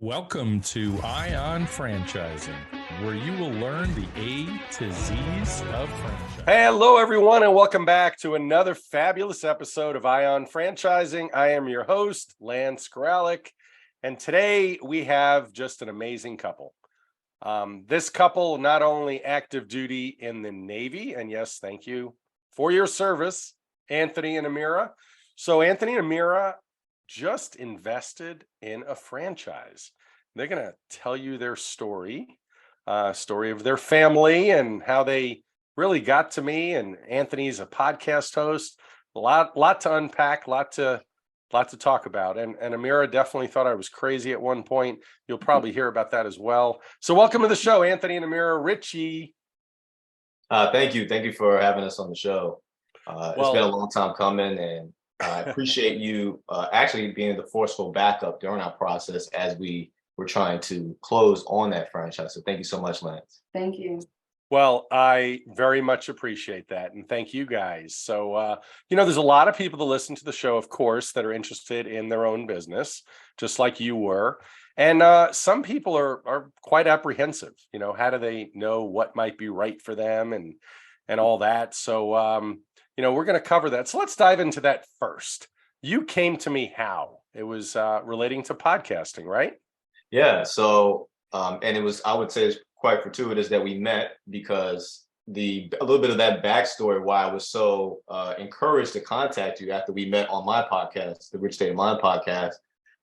Welcome to Ion Franchising, where you will learn the A to Z's of franchise. Hello, everyone, and welcome back to another fabulous episode of Ion Franchising. I am your host, Lance Graulich, and today we have just an amazing couple. This couple, not only active duty in the Navy, and yes, thank you for your service, Anthane and Amyra. So Anthane and Amyra just invested in a franchise. They're going to tell you their story of their family and how they really got to me. And Anthony's a podcast host. A lot to unpack, lot to talk about. And Amyra definitely thought I was crazy at one point. You'll probably hear about that as well. So welcome to the show, Anthane and Amyra Richie. Thank you for having us on the show. It's been a long time coming, and I appreciate you actually being the forceful backup during our process as we were trying to close on that franchise. So thank you so much, Lance. Thank you. Well, I very much appreciate that. And thank you guys. So, there's a lot of people that listen to the show, of course, that are interested in their own business, just like you were. And some people are quite apprehensive. How do they know what might be right for them and all that? So, we're going to cover that. So let's dive into that first. You came to me how? It was relating to podcasting, right? Yeah. So, and it was, I would say it's quite fortuitous that we met, because a little bit of that backstory why I was so encouraged to contact you after we met on my podcast, the Rich State of Mind podcast,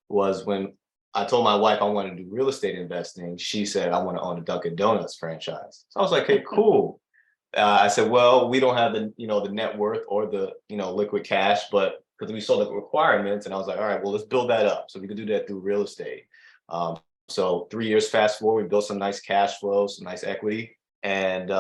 was when I told my wife I wanted to do real estate investing. She said, I want to own a Dunkin' Donuts franchise. So I was like, hey, cool. I said, well, we don't have the net worth or the, liquid cash, but because we saw the requirements, and I was like, all right, well, let's build that up. So we could do that through real estate. So 3 years fast forward, we built some nice cash flow, some nice equity. And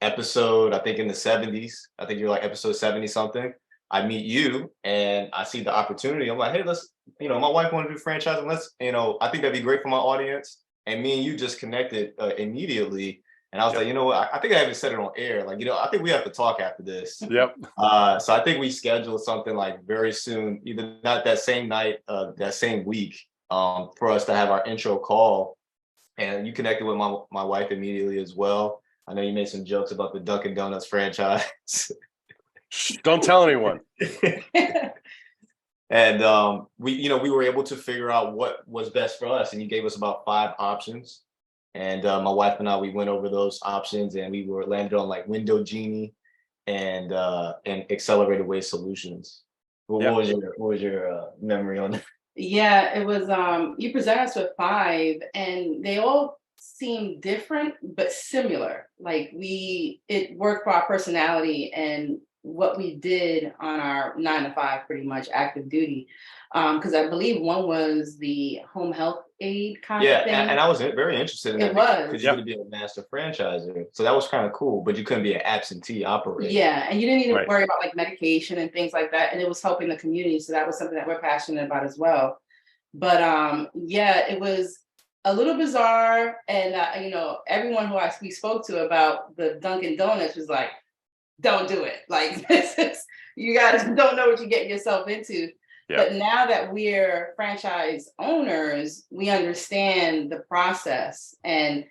episode, I think in the 70s, I think you're like episode 70 something, I meet you and I see the opportunity. I'm like, hey, let's, my wife wanted to do franchising. Let's, I think that'd be great for my audience. And me and you just connected immediately. And I was like, I think I haven't said it on air. Like, I think we have to talk after this. Yep. So I think we scheduled something like very soon, either not that same night, that same week, for us to have our intro call. And you connected with my wife immediately as well. I know you made some jokes about the Dunkin' Donuts franchise. Don't tell anyone. And we were able to figure out what was best for us. And you gave us about 5 options. And my wife and I, we went over those options, and we were landed on like Window Genie and Accelerated Waste Solutions. What was your memory on that? Yeah, it was, you presented us with 5 and they all seemed different, but similar. Like it worked for our personality and what we did on our 9 to 5, pretty much active duty. Because I believe one was the home health aid kind of thing. Yeah, and I was very interested in that. It was. Because you could be a master franchisor. So that was kind of cool, but you couldn't be an absentee operator. Yeah, and you didn't even worry about like medication and things like that. And it was helping the community. So that was something that we're passionate about as well. But it was a little bizarre. And, everyone who we spoke to about the Dunkin' Donuts was like, don't do it. Like, you guys don't know what you're getting yourself into. Yeah. But now that we're franchise owners, we understand the process and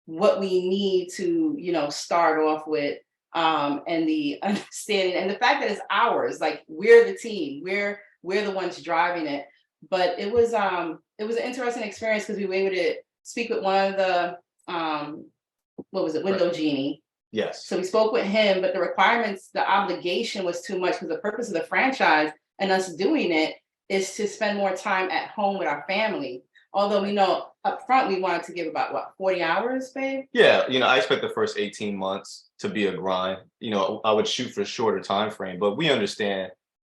what we need to, start off with, and the understanding and the fact that it's ours. Like, we're the team, we're the ones driving it. But it was an interesting experience because we were able to speak with one of the Window Genie. Yes. So we spoke with him, but the requirements, the obligation was too much, because the purpose of the franchise and us doing it is to spend more time at home with our family. Although we know up front we wanted to give about 40 hours, babe? Yeah, I expect the first 18 months to be a grind. I would shoot for a shorter time frame, but we understand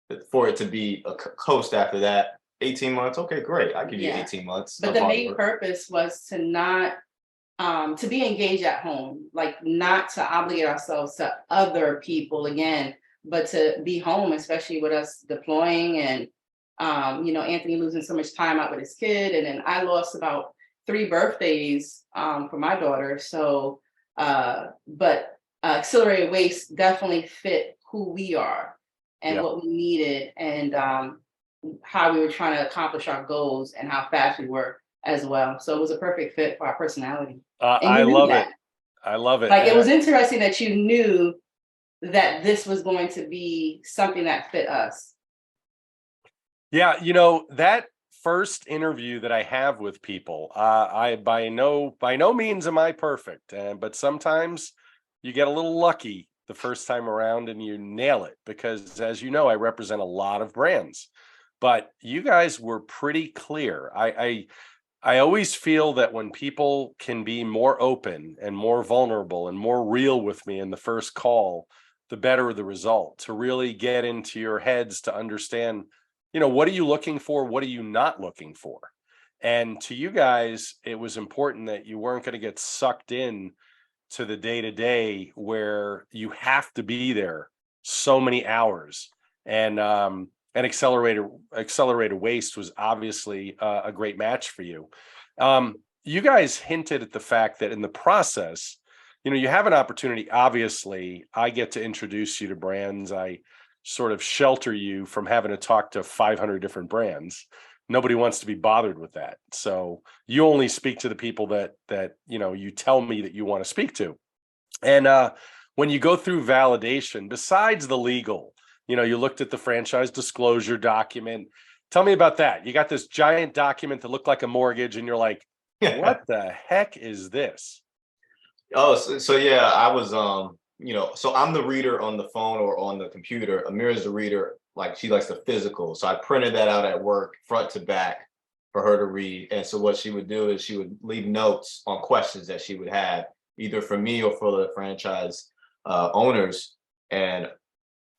that for it to be a coast after that, 18 months, okay, great. I give you 18 months. But the main purpose was to not to be engaged at home, like not to obligate ourselves to other people again, but to be home, especially with us deploying and, Anthony losing so much time out with his kid. And then I lost about 3 birthdays for my daughter. So, but Accelerated Waste definitely fit who we are and what we needed and how we were trying to accomplish our goals and how fast we were as well. So it was a perfect fit for our personality. And I you knew love that. it. I love it. Like, it was interesting that you knew that this was going to be something that fit us. Yeah, that first interview that I have with people, I by no means am I perfect, but sometimes you get a little lucky the first time around and you nail it because, as you know, I represent a lot of brands, but you guys were pretty clear. I always feel that when people can be more open and more vulnerable and more real with me in the first call, the better the result. To really get into your heads to understand, what are you looking for? What are you not looking for? And to you guys, it was important that you weren't going to get sucked in to the day to day where you have to be there so many hours. And accelerated waste was obviously a great match for you. You guys hinted at the fact that in the process, you have an opportunity. Obviously, I get to introduce you to brands. I sort of shelter you from having to talk to 500 different brands. Nobody wants to be bothered with that. So you only speak to the people that you tell me that you want to speak to. And when you go through validation, besides the legal, you looked at the franchise disclosure document. Tell me about that. You got this giant document that looked like a mortgage, and you're like, what the heck is this? Oh, so yeah, I was, so I'm the reader on the phone or on the computer. Amyra's the reader, like she likes the physical. So I printed that out at work, front to back, for her to read. And so what she would do is she would leave notes on questions that she would have, either for me or for the franchise owners. And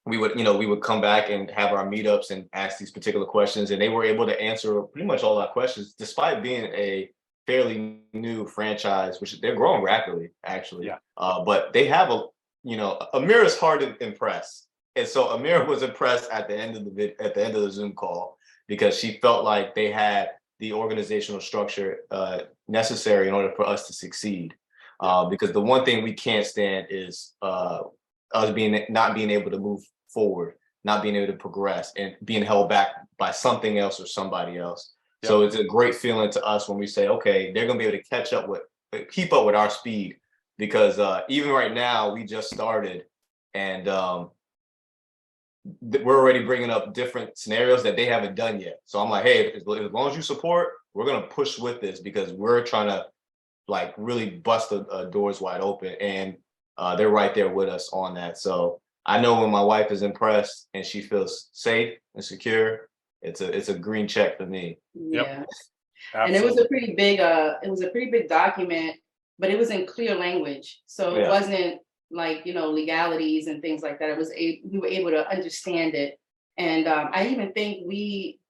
we would come back and have our meetups and ask these particular questions, and they were able to answer pretty much all our questions, despite being a fairly new franchise, which they're growing rapidly, actually. Yeah. But they have Amyra's hard to impress, and so Amyra was impressed at the end of the Zoom call because she felt like they had the organizational structure necessary in order for us to succeed. Because the one thing we can't stand is us not being able to move forward, not being able to progress, and being held back by something else or somebody else. Yep. So it's a great feeling to us when we say, okay, they're going to be able to keep up with our speed, because even right now we just started, and we're already bringing up different scenarios that they haven't done yet. So I'm like, hey, as long as you support, we're going to push with this, because we're trying to really bust the doors wide open, and they're right there with us on that. So I know when my wife is impressed and she feels safe and secure, it's a green check for me. Yeah. Yep. And it was a pretty big document, but it was in clear language. So it wasn't like, legalities and things like that. It was we were able to understand it. And I even think we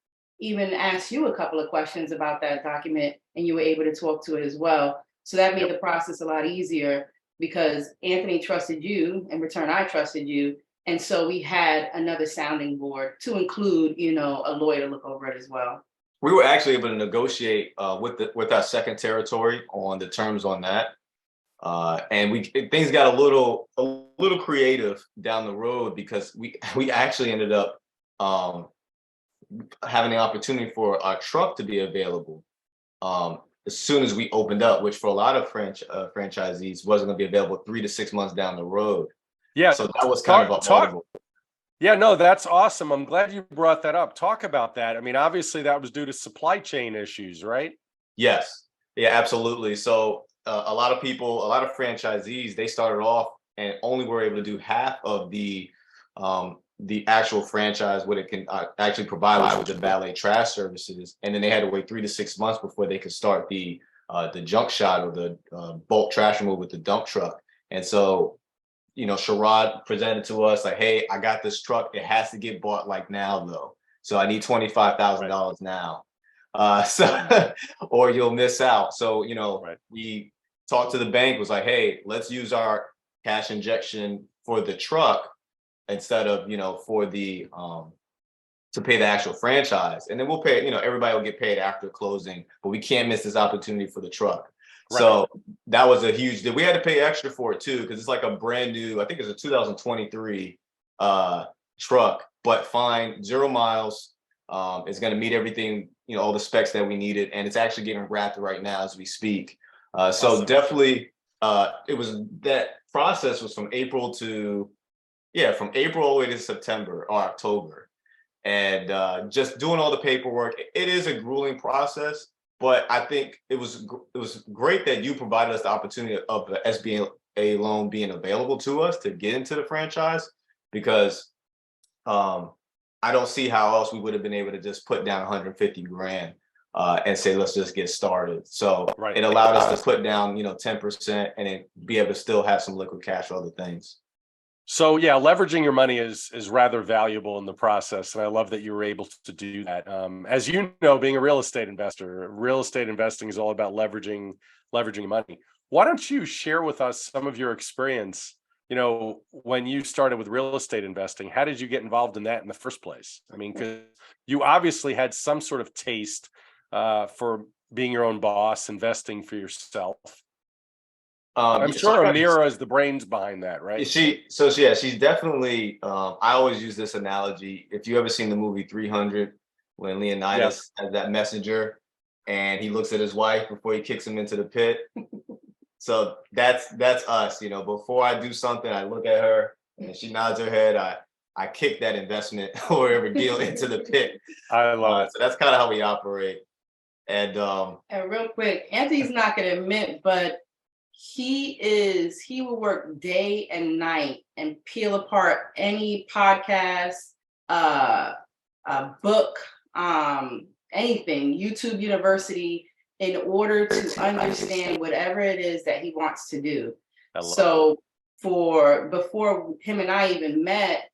even asked you a couple of questions about that document, and you were able to talk to it as well. So that made the process a lot easier, because Anthony trusted you, in return I trusted you. And so we had another sounding board to include, a lawyer to look over it as well. We were actually able to negotiate with our second territory on the terms on that. And things got a little creative down the road, because we actually ended up having the opportunity for our truck to be available as soon as we opened up, which for a lot of franchisees wasn't going to be available 3 to 6 months down the road. Yeah. So that was kind of audible. Yeah, no, that's awesome. I'm glad you brought that up. Talk about that. I mean, obviously that was due to supply chain issues, right? Yes. Yeah, absolutely. So a lot of franchisees, they started off and only were able to do half of the actual franchise, what it can actually provide, which was the valet trash services. And then they had to wait 3 to 6 months before they could start the junk shot, or the bulk trash removal with the dump truck. And so, Sherrod presented to us like, hey, I got this truck. It has to get bought now, though. So I need $25,000 now. So or you'll miss out. So, we talked to the bank, was like, hey, let's use our cash injection for the truck instead of, for the to pay the actual franchise. And then we'll pay, everybody will get paid after closing, but we can't miss this opportunity for the truck. Right. So that was a huge deal. We had to pay extra for it too, because it's like a brand new, I think it's a 2023 truck, but fine, 0 miles, It's going to meet everything, all the specs that we needed, and it's actually getting wrapped right now as we speak. So definitely, it was that process was from April all the way to September or October, and just doing all the paperwork. It is a grueling process, but I think it was great that you provided us the opportunity of the SBA loan being available to us to get into the franchise, because I don't see how else we would have been able to just put down 150 grand and say, let's just get started. So it allowed us to put down, 10% and then be able to still have some liquid cash for other things. So yeah, leveraging your money is rather valuable in the process, and I love that you were able to do that. As you know, being a real estate investing is all about leveraging money. Why don't you share with us some of your experience? When you started with real estate investing, how did you get involved in that in the first place? I mean, because you obviously had some sort of taste for being your own boss, investing for yourself. I'm sure Amyra is the brains behind that, right? She's definitely. I always use this analogy. If you ever seen the movie 300, when Leonidas has that messenger, and he looks at his wife before he kicks him into the pit. So that's us. Before I do something, I look at her and she nods her head. I kick that investment or whatever deal into the pit. I love it. So that's kind of how we operate. And real quick, Anthony's not going to admit, but he will work day and night and peel apart any podcast, a book, anything, YouTube University, in order to understand whatever it is that he wants to do. So before him and I even met,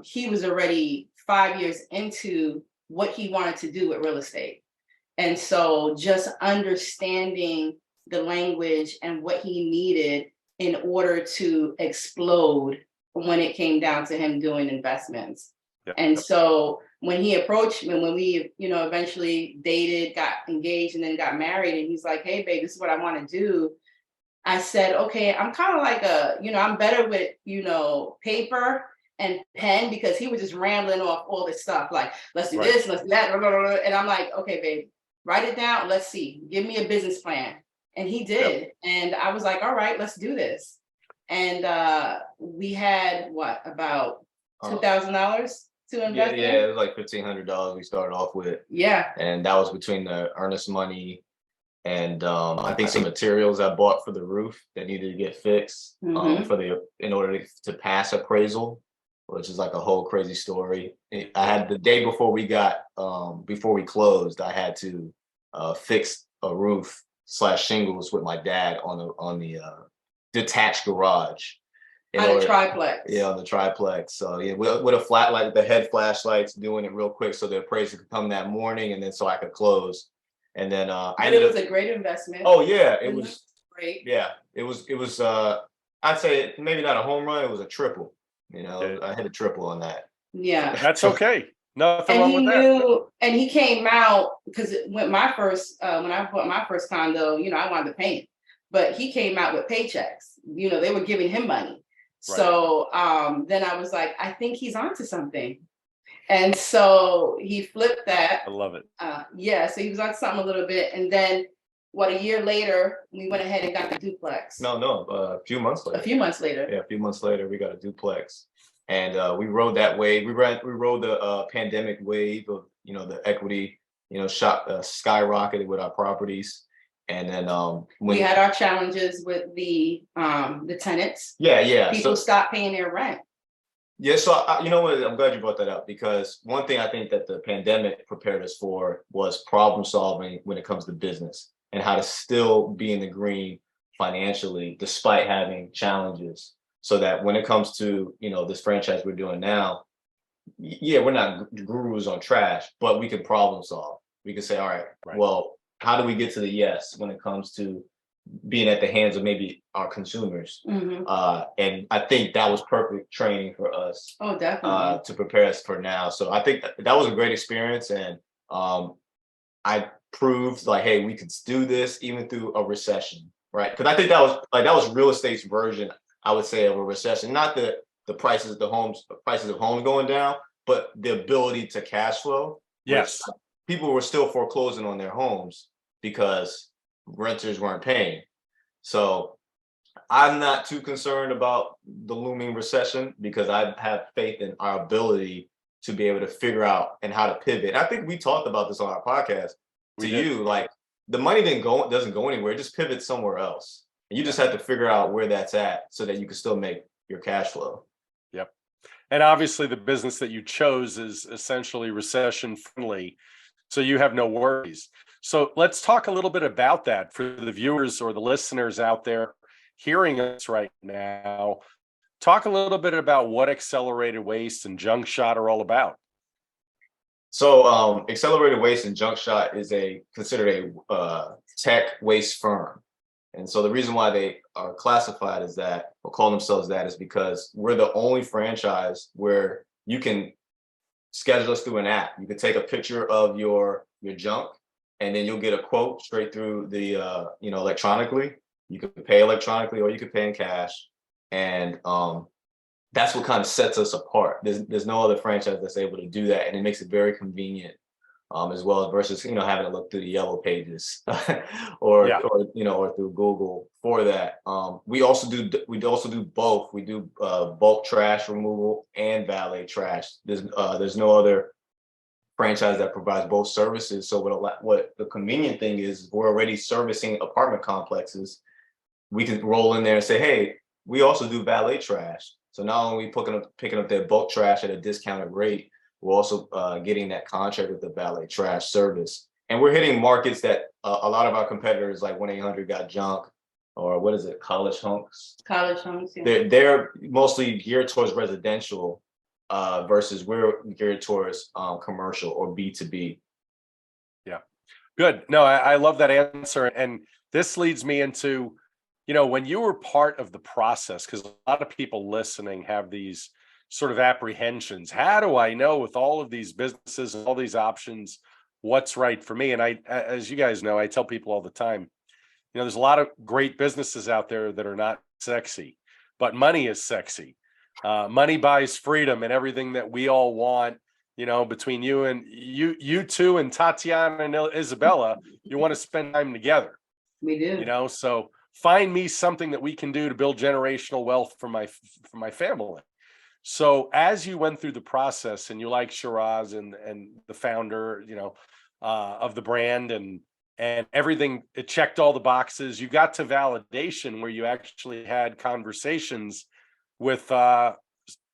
he was already 5 years into what he wanted to do with real estate. And so just understanding the language and what he needed in order to explode when it came down to him doing investments. Yep. And so when he approached me, when we, eventually dated, got engaged, and then got married, and he's like, hey, babe, this is what I want to do. I said, okay, I'm kind of like I'm better with, paper and pen, because he was just rambling off all this stuff. Like, let's do this, let's do that. And I'm like, okay, babe, write it down. Let's see, give me a business plan. And he did. Yep. And I was like, all right, let's do this. And we had about $2,000 to invest in? Yeah, it was like $1,500 we started off with. Yeah. And that was between the earnest money and I think some materials I bought for the roof that needed to get fixed in order to pass appraisal, which is like a whole crazy story. I had the day before before we closed, I had to fix a roof / shingles with my dad on the detached garage. On the triplex. Yeah, on the triplex. So yeah, with a flat light, the head flashlights, doing it real quick so the appraiser could come that morning, and then so I could close. And then it was a great investment. Oh yeah, it was great. Yeah, it was. I'd say maybe not a home run. It was a triple. I hit a triple on that. Yeah, that's okay. Nothing wrong with that. And he came out, because when I bought my first condo, I wanted to paint, but he came out with paychecks. They were giving him money. Right. So then I was like, I think he's onto something. And so he flipped that. I love it. So he was on something a little bit. And then a year later, we went ahead and got the duplex. A few months later. A few months later. Yeah, a few months later, we got a duplex. And we rode that wave. We rode the pandemic wave of, the equity, skyrocketed with our properties. And then we had our challenges with the tenants. Yeah. People stopped paying their rent. Yeah, so you know what? I'm glad you brought that up, because one thing I think that the pandemic prepared us for was problem solving when it comes to business and how to still be in the green financially despite having challenges. So that when it comes to this franchise we're doing now, we're not gurus on trash, but we can problem solve. We can say, all right. Well, how do we get to the yes when it comes to being at the hands of maybe our consumers? And I think that was perfect training for us. Oh, definitely. To prepare us for now. So I think that was a great experience. And I proved like, hey, we could do this even through a recession, right? Because I think that was real estate's version, I would say, of a recession. Not the prices of homes going down, but the ability to cash flow. Yes. People were still foreclosing on their homes because renters weren't paying. So I'm not too concerned about the looming recession because I have faith in our ability to be able to figure out and how to pivot. I think we talked about this on our podcast. Like the money doesn't go anywhere. It just pivots somewhere else. And you just have to figure out where that's at so that you can still make your cash flow. Yep. And obviously the business that you chose is essentially recession friendly. So you have no worries. So let's talk a little bit about that for the viewers or the listeners out there hearing us right now. Talk a little bit about what accelerated waste and junk shot are all about. So accelerated waste and junk shot is considered a tech waste firm. And so the reason why they are classified as that or call themselves that is because we're the only franchise where you can schedule us through an app. You can take a picture of your junk and then you'll get a quote straight through the electronically. You can pay electronically or you can pay in cash. And that's what kind of sets us apart. There's no other franchise that's able to do that. And it makes it very convenient as well versus, having to look through the yellow pages or through Google for that. We also do both. We do bulk trash removal and valet trash. There's no other franchise that provides both services. So what the convenient thing is, we're already servicing apartment complexes. We can roll in there and say, hey, we also do valet trash. So not only picking up their bulk trash at a discounted rate, we're also getting that contract with the valet trash service. And we're hitting markets that a lot of our competitors like 1-800-GOT-JUNK or what is it, College Hunks? College Hunks, yeah. They're mostly geared towards residential versus we're geared towards commercial or B2B. Yeah, good. No, I love that answer. And this leads me into, when you were part of the process, because a lot of people listening have these sort of apprehensions. How do I know with all of these businesses and all these options, what's right for me? And as you guys know, I tell people all the time, there's a lot of great businesses out there that are not sexy, but money is sexy. Money buys freedom and everything that we all want, between you two and Tatiana and Isabella, you want to spend time together. We do. So find me something that we can do to build generational wealth for my family. So as you went through the process and you like Shiraz and the founder, of the brand and everything, it checked all the boxes. You got to validation where you actually had conversations with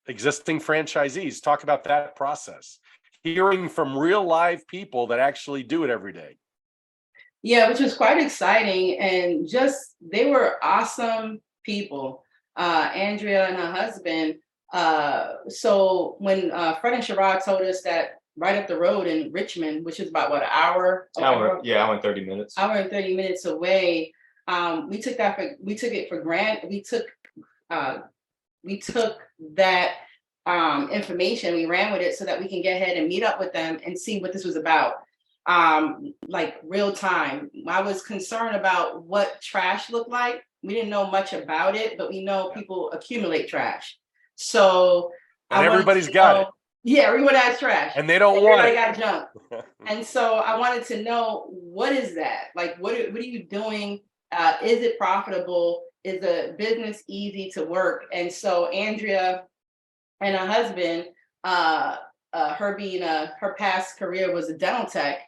existing franchisees. Talk about that process. Hearing from real live people that actually do it every day. Yeah, which was quite exciting. And they were awesome people. Andrea and her husband. So when Fred and Sherrod told us that right up the road in Richmond, which is about an hour? Hour and 30 minutes. Hour and 30 minutes away. We took it for granted. We took that information, we ran with it so that we can get ahead and meet up with them and see what this was about. Like real time. I was concerned about what trash looked like. We didn't know much about it, but we know people accumulate trash. So everybody's got it. Yeah, everyone has trash. And they don't want it. Everybody got junk. And so I wanted to know, what is that? Like, what are you doing? Is it profitable? Is the business easy to work? And so Andrea and her husband, her past career was a dental tech.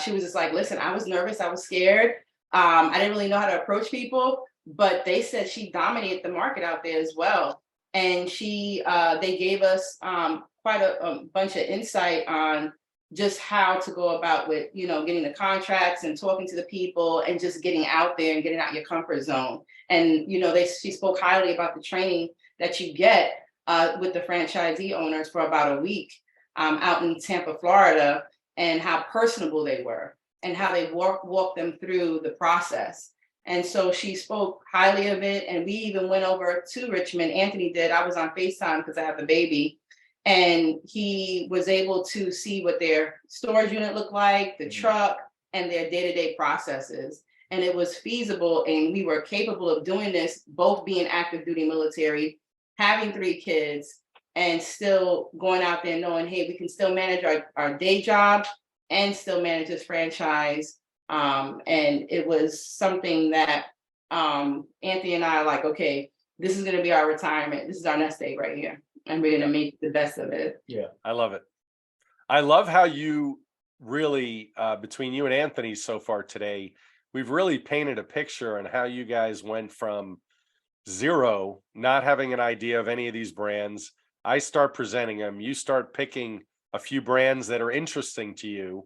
She was just like, listen, I was nervous. I was scared. I didn't really know how to approach people, but they said she dominated the market out there as well. And they gave us quite a bunch of insight on just how to go about with, getting the contracts and talking to the people and just getting out there and getting out your comfort zone. And, she spoke highly about the training that you get with the franchisee owners for about a week out in Tampa, Florida, and how personable they were and how they walk them through the process. And so she spoke highly of it. And we even went over to Richmond. Anthony did. I was on FaceTime because I have the baby. And he was able to see what their storage unit looked like, the truck, and their day-to-day processes. And it was feasible. And we were capable of doing this, both being active duty military, having 3 kids, and still going out there knowing, hey, we can still manage our day job and still manage this franchise. And it was something that Anthony and I are like, okay, this is going to be our retirement. This is our nest egg right here. And we're going to make the best of it. Yeah, I love it. I love how you really, between you and Anthony so far today, we've really painted a picture on how you guys went from zero, not having an idea of any of these brands. I start presenting them. You start picking a few brands that are interesting to you.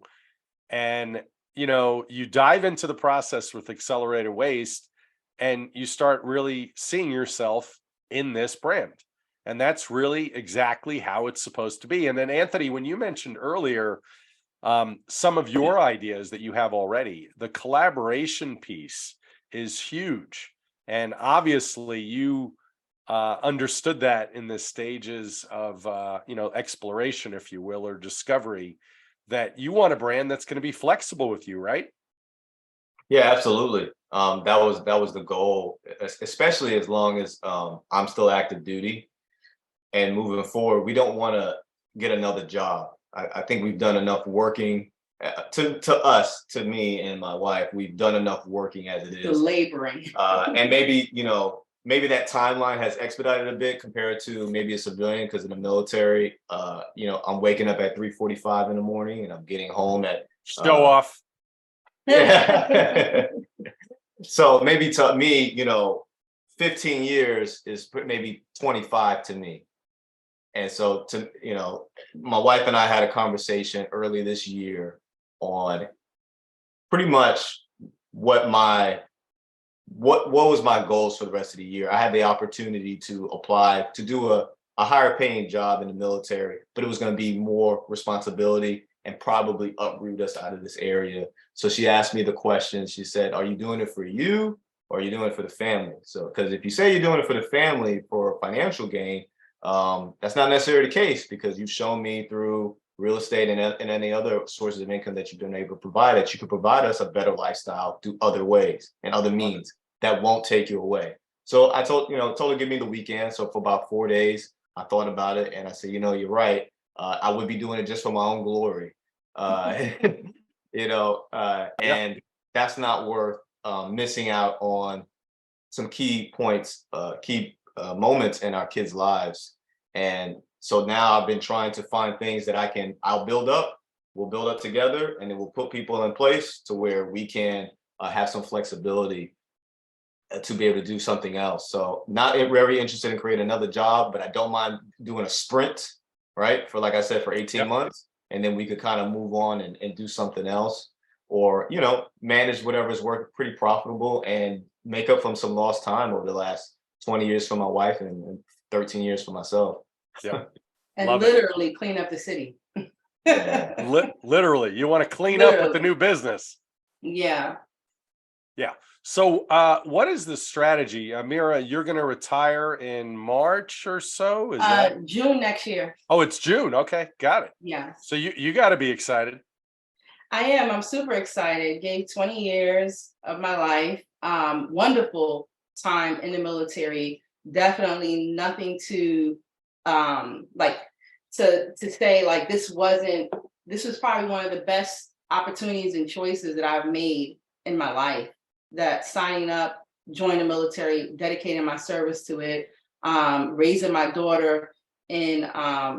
And, you dive into the process with Accelerated Waste and you start really seeing yourself in this brand. And that's really exactly how it's supposed to be. And then, Anthony, when you mentioned earlier, some of your ideas that you have already, the collaboration piece is huge. And obviously you understood that in the stages of, exploration, if you will, or discovery, that you want a brand that's going to be flexible with you, right? Yeah, absolutely. That was the goal, especially as long as I'm still active duty. And moving forward, we don't want to get another job. I think we've done enough working to me and my wife. We've done enough working as it is. The laboring. And maybe that timeline has expedited a bit compared to maybe a civilian, because in the military, I'm waking up at 3:45 in the morning and I'm getting home at Show off. Yeah. So maybe to me, 15 years is maybe 25 to me. And so my wife and I had a conversation early this year on pretty much what was my goals for the rest of the year. I had the opportunity to apply to do a higher paying job in the military, but it was going to be more responsibility and probably uproot us out of this area. So she asked me the question. She said, are you doing it for you or are you doing it for the family? So, because if you say you're doing it for the family for financial gain, that's not necessarily the case, because you've shown me through real estate and any other sources of income that you've been able to provide, that you can provide us a better lifestyle through other ways and other means that won't take you away. So I told her, give me the weekend. So for about 4 days, I thought about it and I said, you're right. I would be doing it just for my own glory. And that's not worth missing out on some key points, moments in our kids' lives. And so now I've been trying to find things that we'll build up together, and then we'll put people in place to where we can have some flexibility to be able to do something else. So not very interested in creating another job, but I don't mind doing a sprint, right? For, like I said, for 18 months, and then we could kind of move on and do something else, or, manage whatever's working pretty profitable and make up from some lost time over the last 20 years for my wife and 13 years for myself. Yeah. And literally clean up the city. Literally, you want to clean up with the new business. Yeah. Yeah. So what is the strategy? Amyra, you're going to retire in March or so? Is that June next year? Oh, it's June. Okay. Got it. Yeah. So you got to be excited. I am. I'm super excited. Gave 20 years of my life. Wonderful time in the military. Definitely nothing to say like this was probably one of the best opportunities and choices that I've made in my life. That signing up, joining the military, dedicating my service to it, raising my daughter in a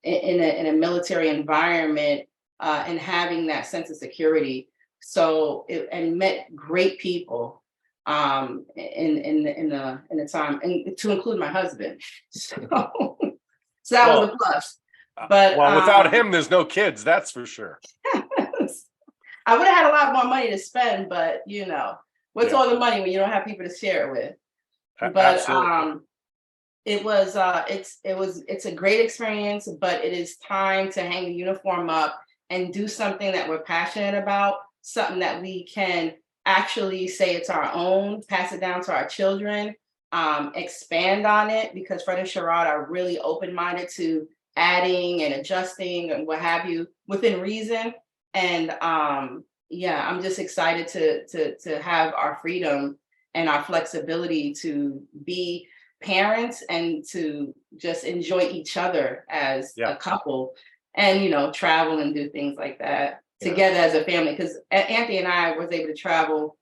military environment, and having that sense of security. So and met great people in the time, and to include my husband. So that was a plus. But without him, there's no kids. That's for sure. I would have had a lot more money to spend, but what's all the money when you don't have people to share it with? But it's a great experience, but it is time to hang the uniform up and do something that we're passionate about, something that we can actually say it's our own, pass it down to our children, expand on it, because Fred and Sherrod are really open-minded to adding and adjusting and what have you within reason. And I'm just excited to have our freedom and our flexibility to be parents and to just enjoy each other as Yeah. a couple, and travel and do things like that Yeah. together as a family. Because Anthony and I was able to travel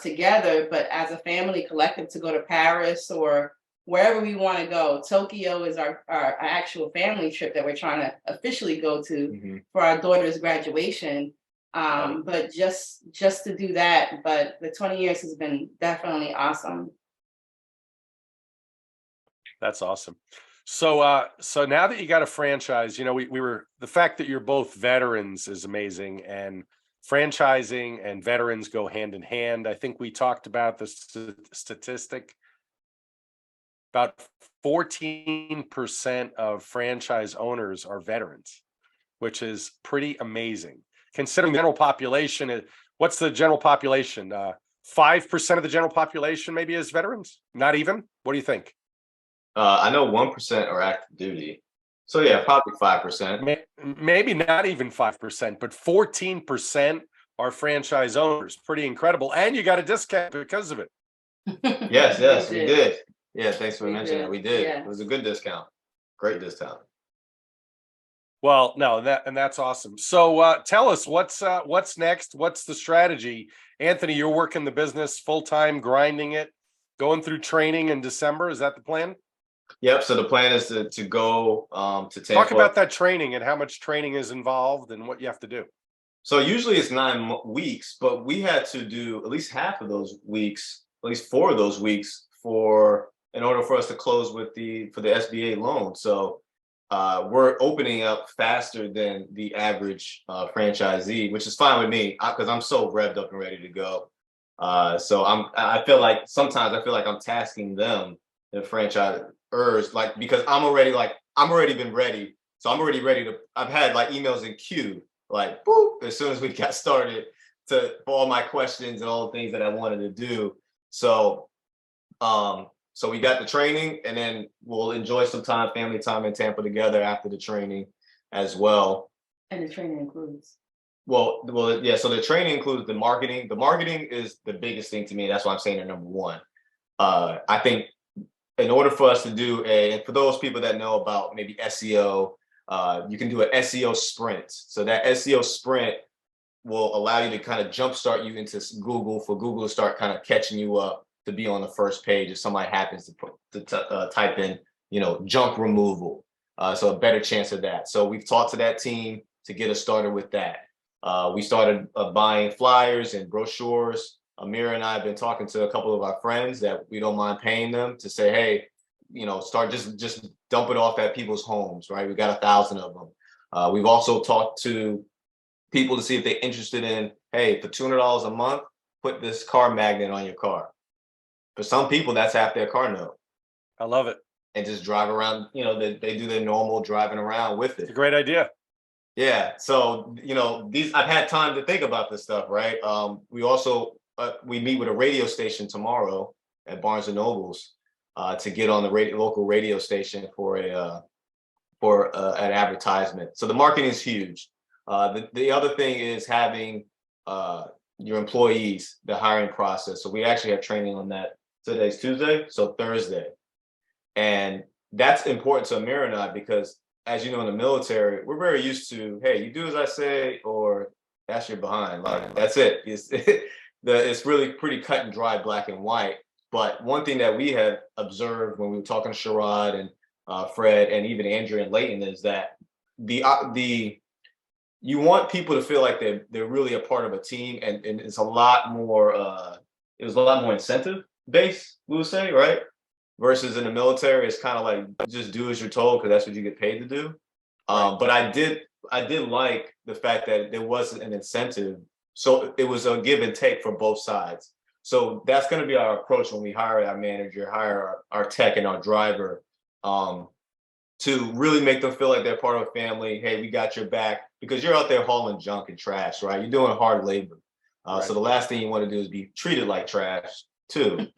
together, but as a family collective to go to Paris or wherever we want to go. Tokyo is our actual family trip that we're trying to officially go to for our daughter's graduation. But just to do that, but the 20 years has been definitely awesome. That's awesome. So so now that you got a franchise, we were, the fact that you're both veterans is amazing, and franchising and veterans go hand in hand. I think we talked about the statistic. About 14% of franchise owners are veterans, which is pretty amazing. Considering the general population, what's the general population? 5% of the general population maybe is veterans? Not even? What do you think? I know 1% are active duty. So yeah, probably 5%. Maybe not even 5%, but 14% are franchise owners. Pretty incredible. And you got a discount because of it. Yes, we did. Yeah, thanks for mentioning that. We did. Yeah. It was a good discount. Great discount. Well, no, that's awesome. So tell us what's next? What's the strategy? Anthony, you're working the business full-time, grinding it, going through training in December. Is that the plan? Yep. So the plan is to go to Tampa. Talk about that training and how much training is involved and what you have to do. So usually it's 9 weeks, but we had to do at least half of those weeks, at least 4 of those weeks in order for us to close for the SBA loan. So we're opening up faster than the average franchisee, which is fine with me because I'm so revved up and ready to go. So I feel like sometimes I'm tasking them, the franchisors, like, because I'm already been ready. So I'm already ready I've had like emails in queue, like boop, as soon as we got started for all my questions and all the things that I wanted to do. So so we got the training, and then we'll enjoy some family time in Tampa together after the training as well. And the training includes? Well, yeah. So the training includes the marketing. The marketing is the biggest thing to me. That's why I'm saying they're number one. I think in order for us to do and for those people that know about maybe SEO, you can do an SEO sprint. So that SEO sprint will allow you to kind of jumpstart you into Google, for Google to start kind of catching you up to be on the first page if somebody happens to type in, junk removal. So a better chance of that. So we've talked to that team to get us started with that. We started buying flyers and brochures. Amyra and I have been talking to a couple of our friends that we don't mind paying them to say, hey, start just dump it off at people's homes, right? We got 1,000 of them. We've also talked to people to see if they're interested in, hey, for $200 a month, put this car magnet on your car. For some people, that's half their car note. I love it. And just drive around, they do their normal driving around with it. It's a great idea. Yeah. So, I've had time to think about this stuff, right? We also, we meet with a radio station tomorrow at Barnes and Noble's to get on the local radio station for an advertisement. So the marketing is huge. The other thing is having your employees, the hiring process. So we actually have training on that. Today's Tuesday, so Thursday. And that's important to Amyra and I because, as you know, in the military, we're very used to, hey, you do as I say, or that's your behind. Like, that's it. It's really pretty cut and dry, black and white. But one thing that we have observed when we were talking to Sherrod and Fred and even Andrea and Leighton is that you want people to feel like they're really a part of a team, and it's a lot more incentive based, we would say, right? Versus in the military, it's kind of like just do as you're told because that's what you get paid to do. Right. But I did like the fact that there was an incentive, so it was a give and take for both sides. So that's going to be our approach when we hire our manager, hire our tech and our driver, to really make them feel like they're part of a family. Hey, we got your back, because you're out there hauling junk and trash, right? You're doing hard labor. Right. So the last thing you want to do is be treated like trash too.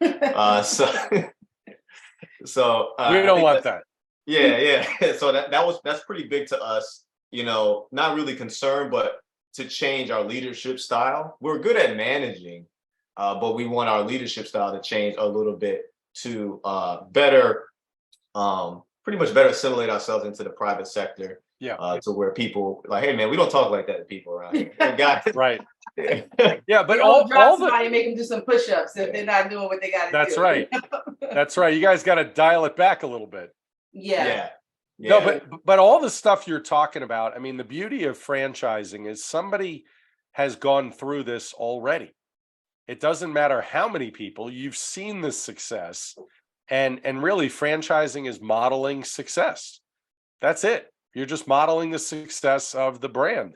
So we don't want that. Yeah. So that's pretty big to us. Not really concerned, but to change our leadership style. We're good at managing, but we want our leadership style to change a little bit to better, pretty much better assimilate ourselves into the private sector. Yeah. To where people like, hey man, we don't talk like that to people around here. Right. Yeah, but They all drop the somebody and make them do some push-ups if they're not doing what they got to do. That's right. That's right. You guys got to dial it back a little bit. Yeah. No, but all the stuff you're talking about, I mean, the beauty of franchising is somebody has gone through this already. It doesn't matter how many people, you've seen this success, and really franchising is modeling success. That's it. You're just modeling the success of the brand.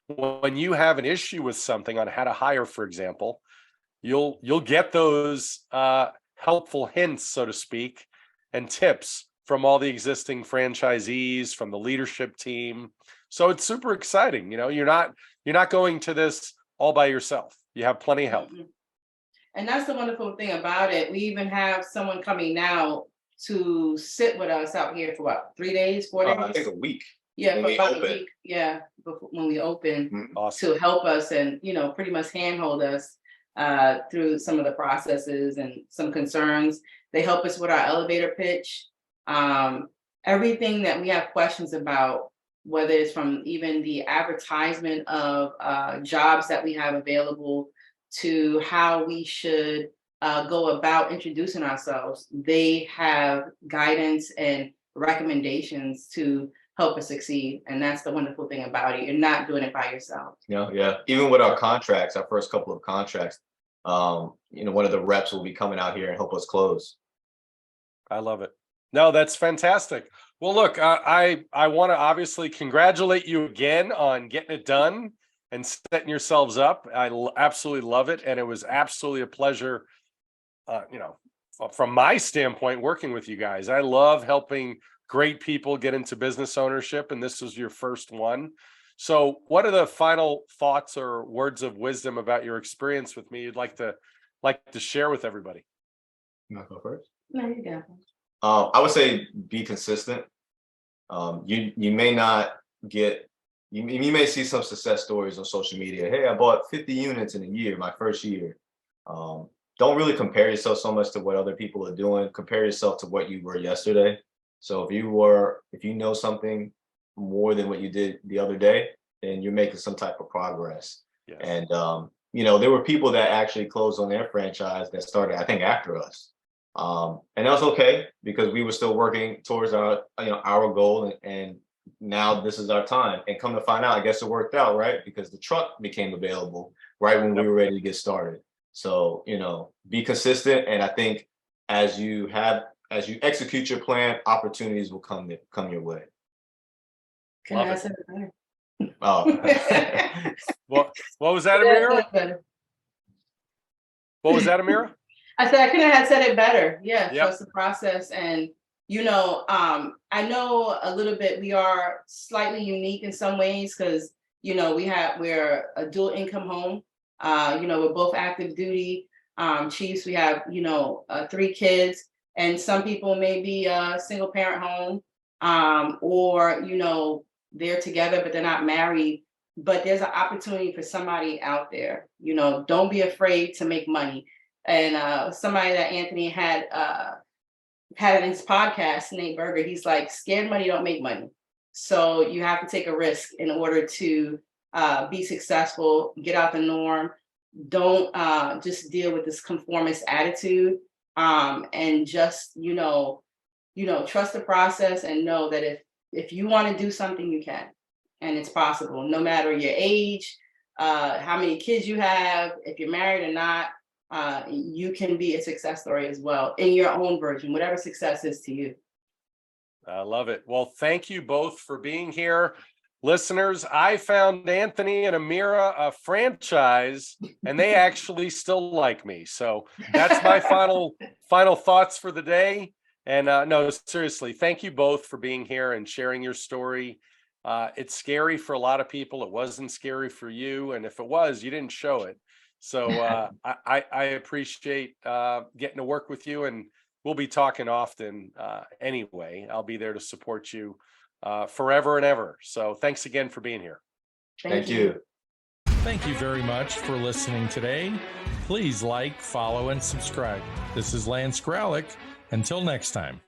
When you have an issue with something on how to hire, for example, you'll get those helpful hints, so to speak, and tips from all the existing franchisees, from the leadership team. So it's super exciting. You know, you're not going to this all by yourself. You have plenty of help. And that's the wonderful thing about it. We even have someone coming now to sit with us out here for what, 3 days, 4 days? I think a week. Yeah, for about a week. Yeah, before, when we open, Awesome. to help us and, you know, pretty much handhold us through some of the processes and some concerns. They help us with our elevator pitch. Everything that we have questions about, whether it's from even the advertisement of jobs that we have available to how we should go about introducing ourselves. They have guidance and recommendations to help us succeed. And that's the wonderful thing about it. You're not doing it by yourself. Yeah. Even with our contracts, our first couple of contracts, you know, one of the reps will be coming out here and help us close. I love it. No, that's fantastic. Well, look, I want to obviously congratulate you again on getting it done and setting yourselves up. I absolutely love it. And it was absolutely a pleasure, you know, from my standpoint, working with you guys. I love helping great people get into business ownership, and this was your first one. So what are the final thoughts or words of wisdom about your experience with me you'd like to share with everybody? You want to go first? No, you go. I would say be consistent. You may not get, you may see some success stories on social media. Hey, I bought 50 units in a year, my first year. Don't really compare yourself so much to what other people are doing. Compare yourself to what you were yesterday. So if you know something more than what you did the other day, then you're making some type of progress. Yes. And you know, there were people that actually closed on their franchise that started, I think, after us. And that was okay because we were still working towards our goal, and now this is our time. And come to find out, I guess it worked out, right? Because the truck became available right when we were ready to get started. So, you know, be consistent. And I think as you execute your plan, opportunities will come your way. Can I say it better? Oh. What was that, Amyra? What was that, Amyra? I said I couldn't have said it better. Yeah, yep. Trust the process. And, you know, I know a little bit, we are slightly unique in some ways because, you know, we're a dual income home. You know, we're both active duty chiefs. We have, you know, 3 kids, and some people may be a single parent home, or, you know, they're together, but they're not married. But there's an opportunity for somebody out there. You know, don't be afraid to make money. And somebody that Anthony had in his podcast, Nate Berger, he's like, scared money don't make money. So you have to take a risk in order to be successful, get out the norm. Don't just deal with this conformist attitude, and just, you know, trust the process and know that if you want to do something, you can, and it's possible, no matter your age, how many kids you have, if you're married or not. You can be a success story as well in your own version, whatever success is to you. I love it. Well, thank you both for being here. Listeners, I found Anthony and Amyra a franchise, and they actually still like me. So that's my final thoughts for the day. And no, seriously, thank you both for being here and sharing your story. It's scary for a lot of people. It wasn't scary for you. And if it was, you didn't show it. So I appreciate getting to work with you, and we'll be talking often anyway. I'll be there to support you forever and ever. So thanks again for being here. Thank you. Thank you very much for listening today. Please like, follow, and subscribe. This is Lance Graulich. Until next time.